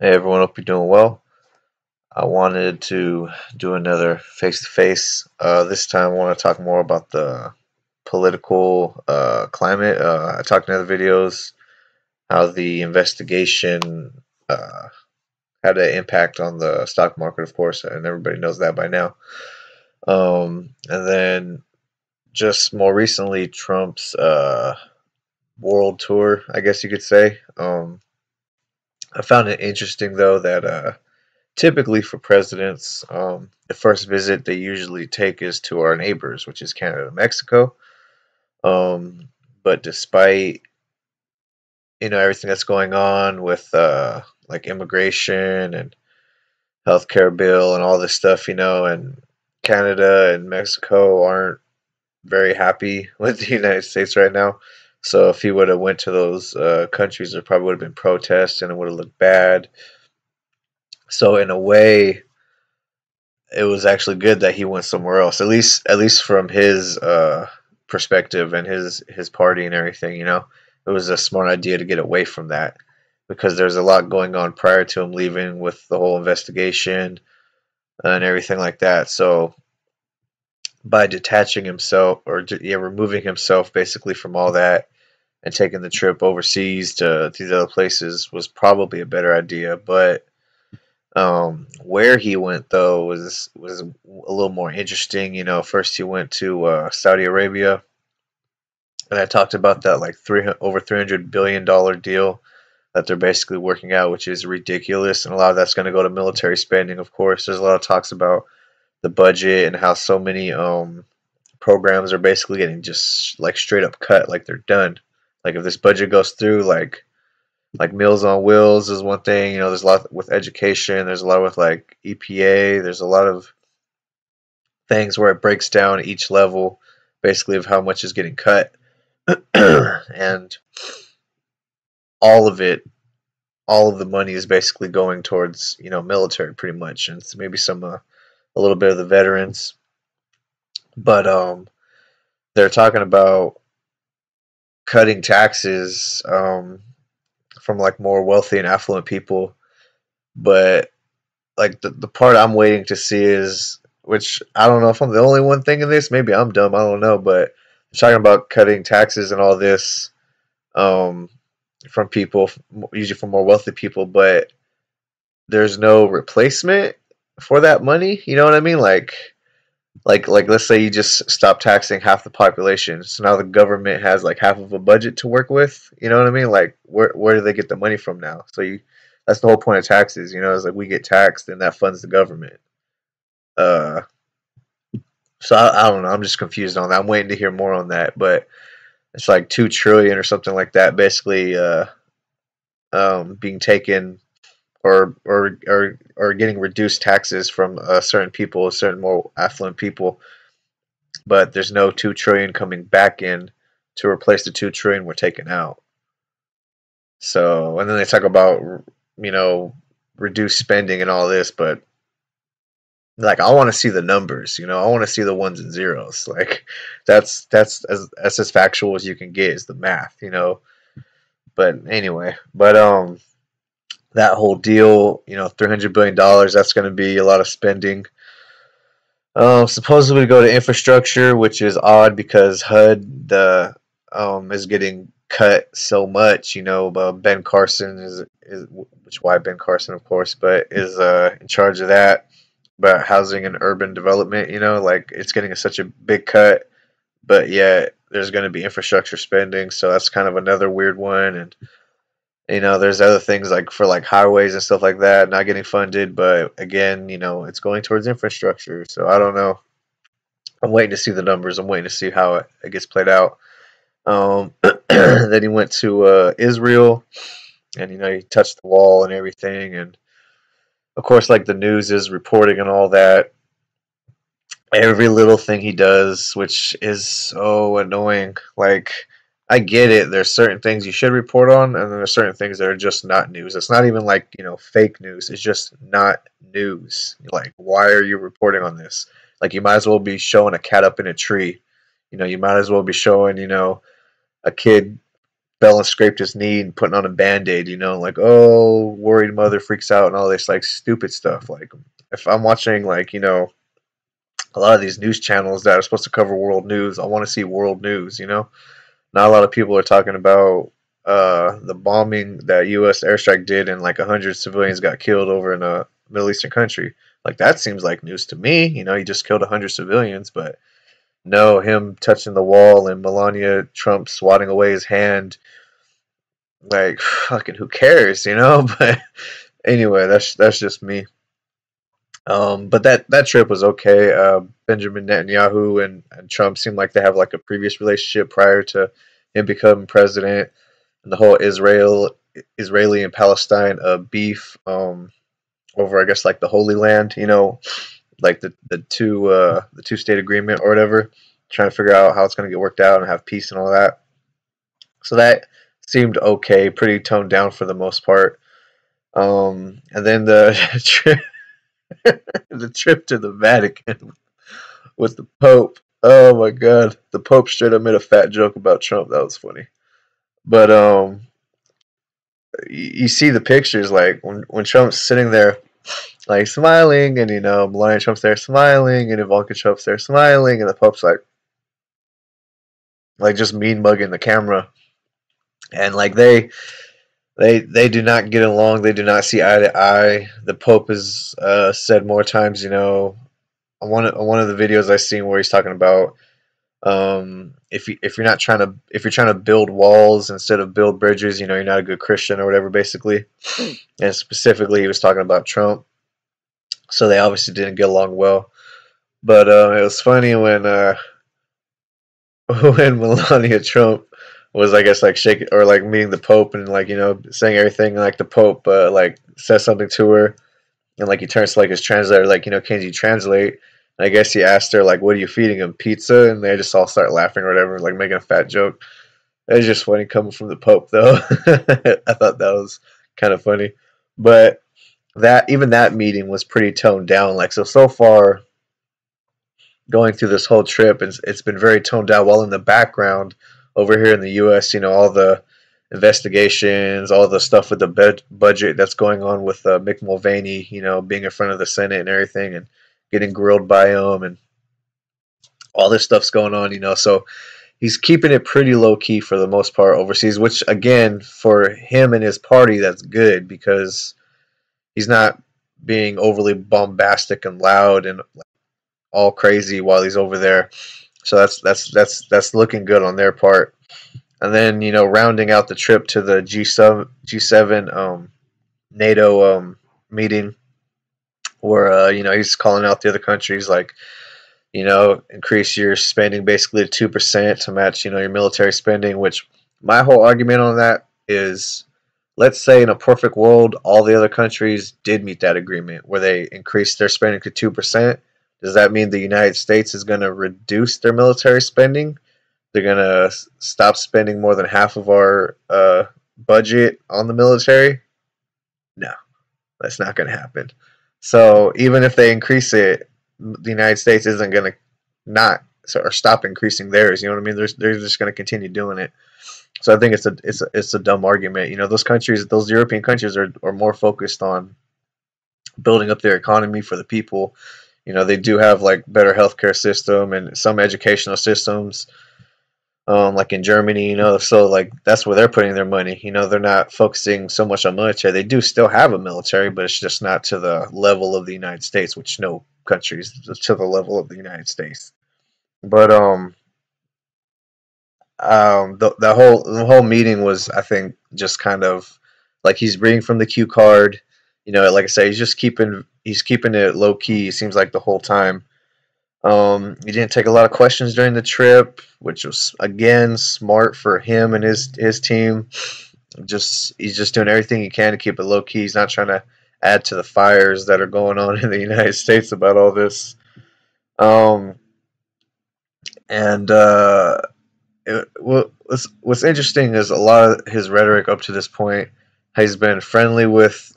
Hey everyone, hope you're doing well. I wanted to do another face-to-face. This time I want to talk more about the political climate. I talked in other videos how the investigation had an impact on the stock market, of course, and everybody knows that by now. And then just more recently, Trump's world tour, I guess you could say. I found it interesting though that typically for presidents, the first visit they usually take is to our neighbors, which is Canada and Mexico. Um, but despite everything that's going on with like immigration and healthcare bill and all this stuff, and Canada and Mexico aren't very happy with the United States right now. So if he would have went to those countries, there probably would have been protests and it would have looked bad. So in a way, it was actually good that he went somewhere else. At least from his perspective and his party and everything. It was a smart idea to get away from that because there's a lot going on prior to him leaving with the whole investigation and everything like that. So by detaching himself or removing himself basically from all that and taking the trip overseas to these other places was probably a better idea, but where he went though was a little more interesting. First he went to Saudi Arabia, and I talked about that like over $300 billion deal that they're basically working out, which is ridiculous, and a lot of that's going to go to military spending. Of course, there's a lot of talks about the budget and how so many programs are basically getting just like straight up cut, like they're done. Like if this budget goes through, like Meals on Wheels is one thing. There's a lot with education. There's a lot with like EPA. There's a lot of things where it breaks down each level, basically of how much is getting cut, and all of it, all of the money is basically going towards military, pretty much, and maybe some a little bit of the veterans. But they're talking about cutting taxes from like more wealthy and affluent people, but like the part I'm waiting to see is, which I don't know if I'm the only one thinking this. Maybe I'm dumb. I don't know, but talking about cutting taxes and all this um, from people, usually from more wealthy people, but there's no replacement for that money. You know what I mean? Like let's say you just stop taxing half the population, so now the government has like half of a budget to work with. You know what I mean? Like where do they get the money from now? That's the whole point of taxes. Is like we get taxed and that funds the government. Uh, so I don't know. I'm just confused on that. I'm waiting to hear more on that, but it's like 2 trillion or something like that, basically being taken or getting reduced taxes from certain people, certain more affluent people, but there's no 2 trillion coming back in to replace the 2 trillion we're taking out. So, and then they talk about you know reduced spending and all this, but like I want to see the numbers. I want to see the ones and zeros. Like that's as factual as you can get is the math. But anyway, that whole deal, $300 billion, that's going to be a lot of spending. Supposedly go to infrastructure, which is odd because HUD is getting cut so much. Ben Carson is which why Ben Carson, of course, but is in charge of that. But housing and urban development, like it's getting such a big cut, but yet there's going to be infrastructure spending, so that's kind of another weird one. And there's other things like for like highways and stuff like that not getting funded, but again, it's going towards infrastructure. So I don't know. I'm waiting to see the numbers. I'm waiting to see how it gets played out. Then he went to Israel, and he touched the wall and everything, and of course, like the news is reporting and all that. Every little thing he does, which is so annoying. Like, I get it. There's certain things you should report on, and then there's certain things that are just not news. It's not even like, fake news. It's just not news. Like, why are you reporting on this? Like, you might as well be showing a cat up in a tree. You might as well be showing, a kid fell and scraped his knee and putting on a band-aid, you know, like, oh, worried mother freaks out and all this like stupid stuff. Like if I'm watching like, you know, a lot of these news channels that are supposed to cover world news, I want to see world news, you know. Not a lot of people are talking about the bombing that U.S. airstrike did, and like 100 civilians got killed over in a Middle Eastern country. Like that seems like news to me. You know, he just killed 100 civilians, but no, him touching the wall and Melania Trump swatting away his hand. Like fucking, who cares, you know? But anyway, that's just me. But that trip was okay. Benjamin Netanyahu and Trump seemed like they have like a previous relationship prior to him becoming president, and the whole Israeli and Palestine beef over, I guess, like the Holy Land, you know, like the two state agreement or whatever, trying to figure out how it's going to get worked out and have peace and all that. So that seemed okay, pretty toned down for the most part. And then the the trip to the Vatican with the Pope. Oh my God, the Pope straight up made a fat joke about Trump. That was funny. But you see the pictures like when Trump's sitting there like smiling, and you know Melania Trump's there smiling, and Ivanka Trump's there smiling, and the Pope's like just mean mugging the camera, and like they do not get along. They do not see eye to eye. The Pope has said more times, you know, on one of the videos I seen where he's talking about if you're not trying to if you're trying to build walls instead of build bridges, you know, you're not a good Christian or whatever, basically. And specifically, he was talking about Trump. So they obviously didn't get along well. But it was funny when when Melania Trump was, I guess, like shaking or like meeting the Pope and like, you know, saying everything, like the Pope like says something to her, and like he turns to like his translator, like, you know, can you translate? And I guess he asked her like, what are you feeding him, pizza? And they just all start laughing or whatever, like making a fat joke. It was just funny coming from the Pope, though. I thought that was kind of funny, but that even that meeting was pretty toned down. Like so far, going through this whole trip, it's been very toned down. While in the background, over here in the U.S., you know, all the investigations, all the stuff with the budget that's going on with Mick Mulvaney, you know, being in front of the Senate and everything, and getting grilled by him, and all this stuff's going on, you know. So he's keeping it pretty low key for the most part overseas, which again, for him and his party, that's good because he's not being overly bombastic and loud and all crazy while he's over there. So that's looking good on their part. And then, you know, rounding out the trip to the G7 NATO meeting, where you know, he's calling out the other countries like, you know, increase your spending basically to 2% to match, you know, your military spending. Which my whole argument on that is, let's say in a perfect world, all the other countries did meet that agreement where they increased their spending to 2%. Does that mean the United States is going to reduce their military spending? They're going to stop spending more than half of our budget on the military? No, that's not going to happen. So even if they increase it, the United States isn't going to not or stop increasing theirs. You know what I mean? They're just going to continue doing it. So I think it's a dumb argument. You know, those countries, those European countries, are more focused on building up their economy for the people. You know, they do have like better healthcare system and some educational systems, like in Germany. You know, so like that's where they're putting their money. You know, they're not focusing so much on military. They do still have a military, but it's just not to the level of the United States, which no country is to the level of the United States. But the whole meeting was, I think, just kind of like he's reading from the cue card. You know, like I say, he's keeping it low key. It seems like the whole time. He didn't take a lot of questions during the trip, which was again smart for him and his team. He's just doing everything he can to keep it low key. He's not trying to add to the fires that are going on in the United States about all this. Um, and what's interesting is a lot of his rhetoric up to this point has been friendly with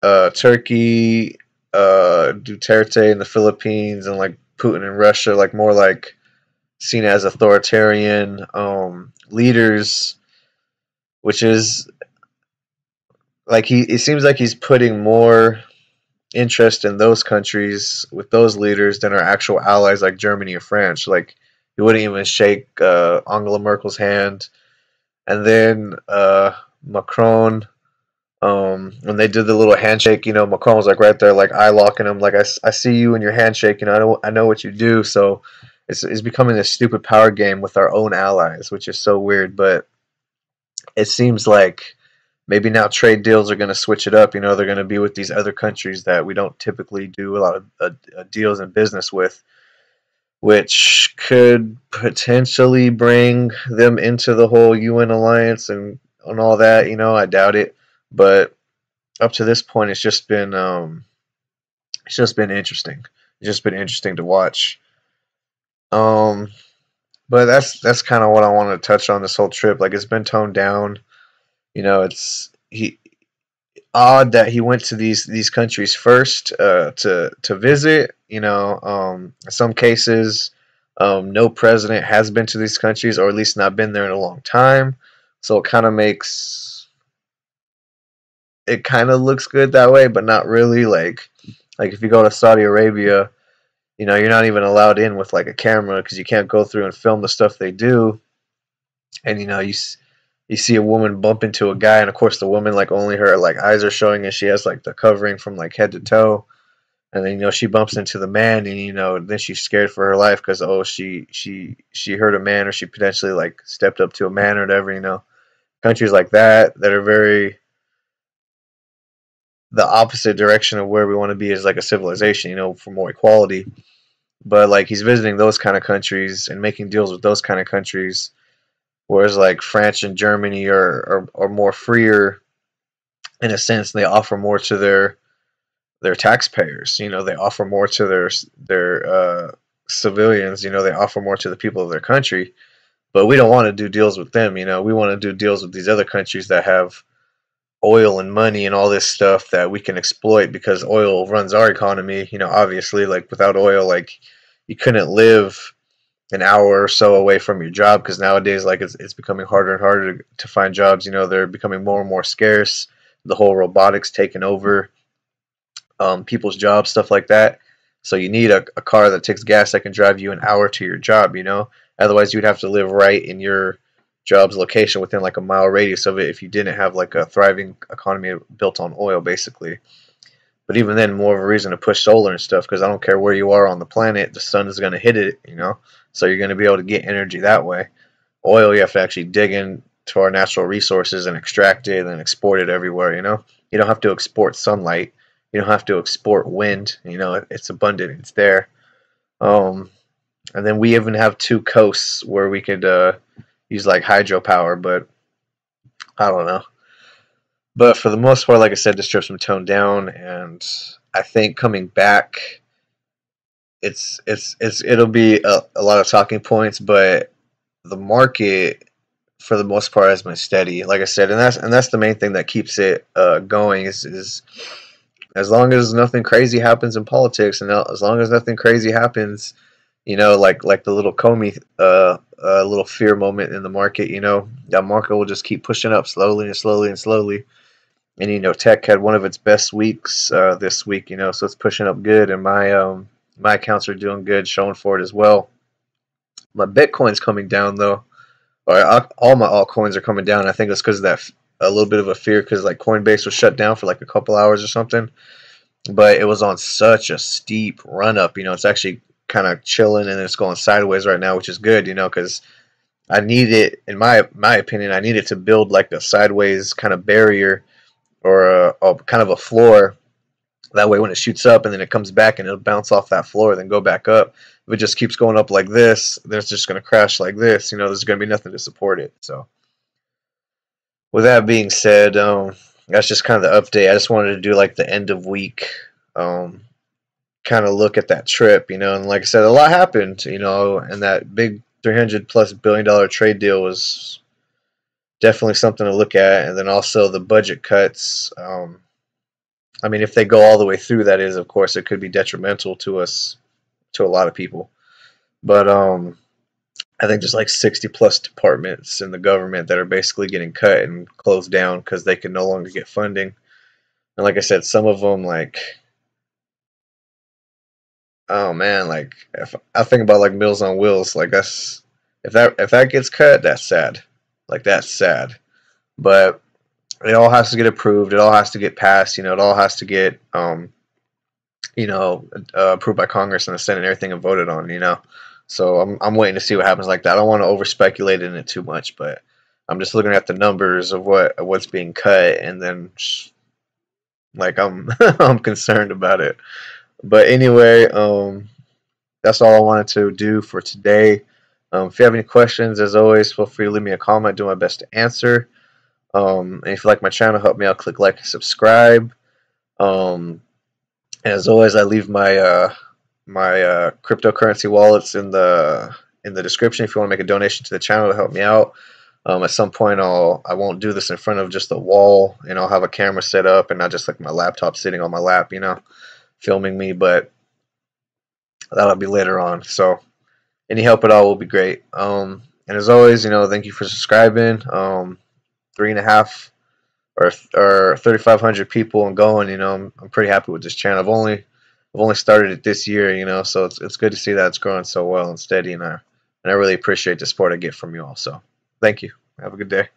Turkey, Duterte in the Philippines, and like Putin in Russia, like more like seen as authoritarian leaders, which is like it seems like he's putting more interest in those countries with those leaders than our actual allies like Germany or France. Like he wouldn't even shake Angela Merkel's hand, and then Macron. When they did the little handshake, Macron was like right there, like eye locking him, like I see you in your handshake, I know what you do. So it's becoming this stupid power game with our own allies, which is so weird. But it seems like maybe now trade deals are going to switch it up. They're going to be with these other countries that we don't typically do a lot of deals and business with, which could potentially bring them into the whole UN alliance and all that. I doubt it, but up to this point, it's just been interesting. It's just been interesting to watch. Um, but that's kind of what I wanted to touch on this whole trip. Like it's been toned down. It's he odd that he went to these countries first to visit. In some cases, no president has been to these countries, or at least not been there in a long time. So it kind of looks good that way, but not really. Like if you go to Saudi Arabia, you're not even allowed in with like a camera because you can't go through and film the stuff they do. And you see a woman bump into a guy, and of course the woman, like, only her like eyes are showing, and she has like the covering from like head to toe. And then she bumps into the man, and then she's scared for her life because she heard a man, or she potentially like stepped up to a man or whatever. Countries like that are very the opposite direction of where we want to be as like a civilization, for more equality. But like he's visiting those kind of countries and making deals with those kind of countries, whereas like France and Germany are more freer in a sense. They offer more to their taxpayers. They offer more to their civilians. They offer more to the people of their country. But we don't want to do deals with them. We want to do deals with these other countries that have oil and money and all this stuff that we can exploit because oil runs our economy. Obviously, like without oil, like you couldn't live an hour or so away from your job because nowadays, like it's becoming harder and harder to find jobs. They're becoming more and more scarce. The whole robotics taking over people's jobs, stuff like that. So you need a car that takes gas that can drive you an hour to your job. Otherwise you'd have to live right in your job's location within like a mile radius of it if you didn't have like a thriving economy built on oil, basically. But even then, more of a reason to push solar and stuff because I don't care where you are on the planet, the sun is going to hit it. So you're going to be able to get energy that way. Oil, you have to actually dig into our natural resources and extract it and export it everywhere. You don't have to export sunlight. You don't have to export wind. It's abundant. It's there. And then we even have two coasts where we could use like hydropower, but I don't know. But for the most part, like I said, this trip's been toned down, and I think coming back, it'll be a lot of talking points, but the market for the most part has been steady, like I said, and that's the main thing that keeps it going is as long as nothing crazy happens in politics, and as long as nothing crazy happens, like the little Comey little fear moment in the market, that market will just keep pushing up slowly and slowly and slowly. And tech had one of its best weeks this week, so it's pushing up good, and my accounts are doing good, showing for it as well. My Bitcoin's coming down though, or all my altcoins are coming down. I think it's because of that a little bit of a fear because like Coinbase was shut down for like a couple hours or something, but it was on such a steep run up. It's actually kind of chilling and it's going sideways right now, which is good. Because I need it, in my opinion, I need it to build like a sideways kind of barrier or a kind of a floor. That way, when it shoots up and then it comes back and it'll bounce off that floor, then go back up. If it just keeps going up like this, then it's just going to crash like this. There's going to be nothing to support it. So, with that being said, that's just kind of the update. I just wanted to do like the end of week, kind of look at that trip, and like I said, a lot happened, and that big $300+ billion trade deal was definitely something to look at, and then also the budget cuts. I mean, if they go all the way through, that is, of course, it could be detrimental to us, to a lot of people. But I think there's like 60 plus departments in the government that are basically getting cut and closed down because they can no longer get funding. And like I said, some of them, like, oh man, like if I think about like Meals on Wheels, like that's, if that gets cut, that's sad. Like that's sad. But it all has to get approved. It all has to get passed. It all has to get approved by Congress and the Senate and everything and voted on. So I'm waiting to see what happens like that. I don't want to over speculate in it too much, but I'm just looking at the numbers of what's being cut, and then like I'm I'm concerned about it. But anyway, that's all I wanted to do for today. If you have any questions, as always, feel free to leave me a comment. Do my best to answer. And if you like my channel, help me out. Click like and subscribe. Um, as always, I leave my cryptocurrency wallets in the description if you want to make a donation to the channel to help me out. At some point, I won't do this in front of just a wall, and I'll have a camera set up and not just like my laptop sitting on my lap, filming me. But that'll be later on. So any help at all will be great. And as always, thank you for subscribing. 3,500 people and going. I'm pretty happy with this channel. I've only started it this year. So it's good to see that it's growing so well and steady, and I really appreciate the support I get from you all. So thank you. Have a good day.